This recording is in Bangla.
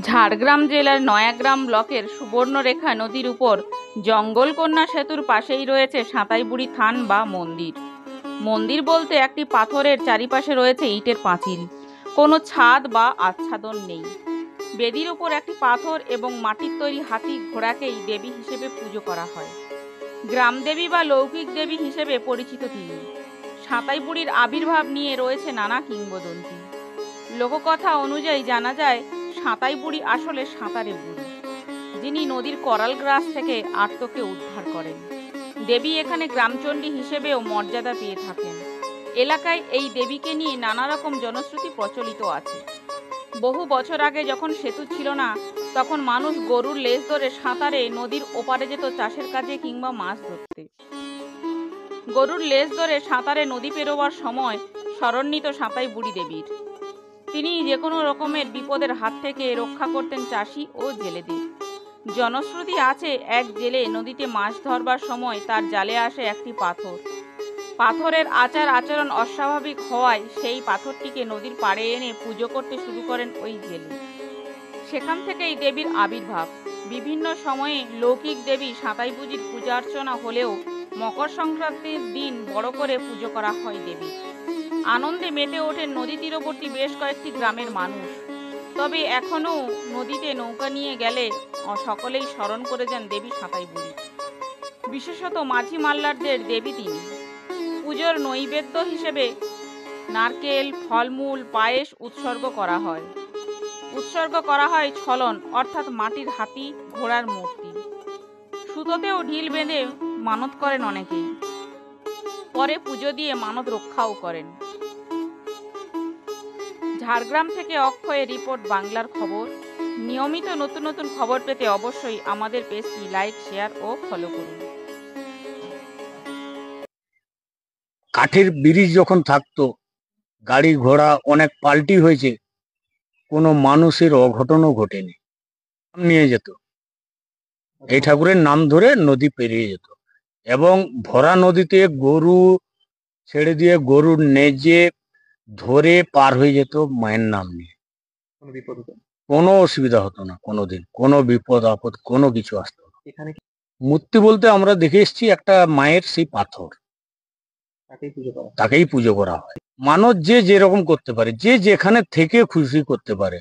ঝাড়গ্রাম জেলার নয়াগ্রাম ব্লকের সুবর্ণরেখা নদীর উপর জঙ্গলকন্যা সেতুর পাশেই রয়েছে সাঁতাইবুড়ি থান বা মন্দির। মন্দির বলতে একটি পাথরের চারিপাশে রয়েছে ইটের পাঁচিল, কোনো ছাদ বা আচ্ছাদন নেই। বেদির উপর একটি পাথর এবং মাটির তৈরি হাতি ঘোড়াকেই দেবী হিসেবে পুজো করা হয়। গ্রামদেবী বা লৌকিক দেবী হিসেবে পরিচিত তিনি। সাঁতাইবুড়ির আবির্ভাব নিয়ে রয়েছে নানা কিংবদন্তি। লোককথা অনুযায়ী জানা যায়, সাঁতাইবুড়ি আসলে সাঁতারে বুড়ি, যিনি নদীর করাল গ্রাস থেকে আর্তকে উদ্ধার করেন। দেবী এখানে গ্রামচণ্ডী হিসেবেও মর্যাদা পেয়ে থাকেন। এলাকায় এই দেবীকে নিয়ে নানা রকম জনশ্রুতি প্রচলিত আছে। বহু বছর আগে যখন সেতু ছিল না, তখন মানুষ গরুর লেজ ধরে সাঁতারে নদীর ওপারে যেত চাষের কাজে কিংবা মাছ ধরতে। গরুর লেজ ধরে সাঁতারে নদী পেরোবার সময় শরণ নিত সাঁতাইবুড়ি দেবীর। তিনি যে কোনো রকমের বিপদের হাত থেকে রক্ষা করতেন চাষি ও জেলেদের। জনশ্রুতি আছে, এক জেলে নদীতে মাছ ধরবার সময় তার জালে আসে একটি পাথর। পাথরের আচার আচরণ অস্বাভাবিক হওয়ায় সেই পাথরটিকে নদীর পাড়ে এনে পুজো করতে শুরু করেন ওই জেলে। সেখান থেকেই দেবীর আবির্ভাব। বিভিন্ন সময়ে লৌকিক দেবী সাঁতাইবুড়ির পূজা অর্চনা হলেও মকর সংক্রান্তির দিন বড় করে পুজো করা হয় দেবী। আনন্দে মেতে ওঠেন নদী তীরবর্তী বেশ কয়েকটি গ্রামের মানুষ। তবে এখনও নদীতে নৌকা নিয়ে গেলে সকলেই স্মরণ করে যান দেবী সাঁতাইবুড়ি। বিশেষত মাঝি মাল্লারদের দেবী তিনি। পুজোর নৈবেদ্য হিসেবে নারকেল, ফলমূল, পায়েস উৎসর্গ করা হয়। উৎসর্গ করা হয় ছলন অর্থাৎ মাটির হাতি, ঘোড়ার মূর্তি। সুতোতেও ঢিল বেঁধে মানত করেন অনেকেই। পরে পুজো দিয়ে মানত রক্ষাও করেন। ঝাড়গ্রাম থেকে অক্ষয়ের রিপোর্ট, বাংলার খবর। নিয়মিত নতুন নতুন খবর পেতে অবশ্যই আমাদের পেজটি লাইক, শেয়ার ও ফলো করুন। কাঠের ব্রিজ যখন থাকতো, গাড়ি ঘোড়া অনেক পাল্টি হয়েছে, কোনো মানুষের অঘটনও ঘটেনি। নিয়ে যেত, এই ঠাকুরের নাম ধরে নদী পেরিয়ে যেত এবং ভরা নদীতে গরু ছেড়ে দিয়ে গরুর নেজে ধরে পার হয়ে যেত মায়ের নাম নিয়ে। কোনো অসুবিধা হতো না, কোনোদিন কোনো বিপদ আপদ কোনো কিছু আসতো না। মূর্তি বলতে আমরা দেখে এসেছি একটা মায়ের সেই পাথর, তাকেই পুজো করা হয়। মানুষ যে যেরকম করতে পারে, যে যেখানে থেকে খুশি করতে পারে।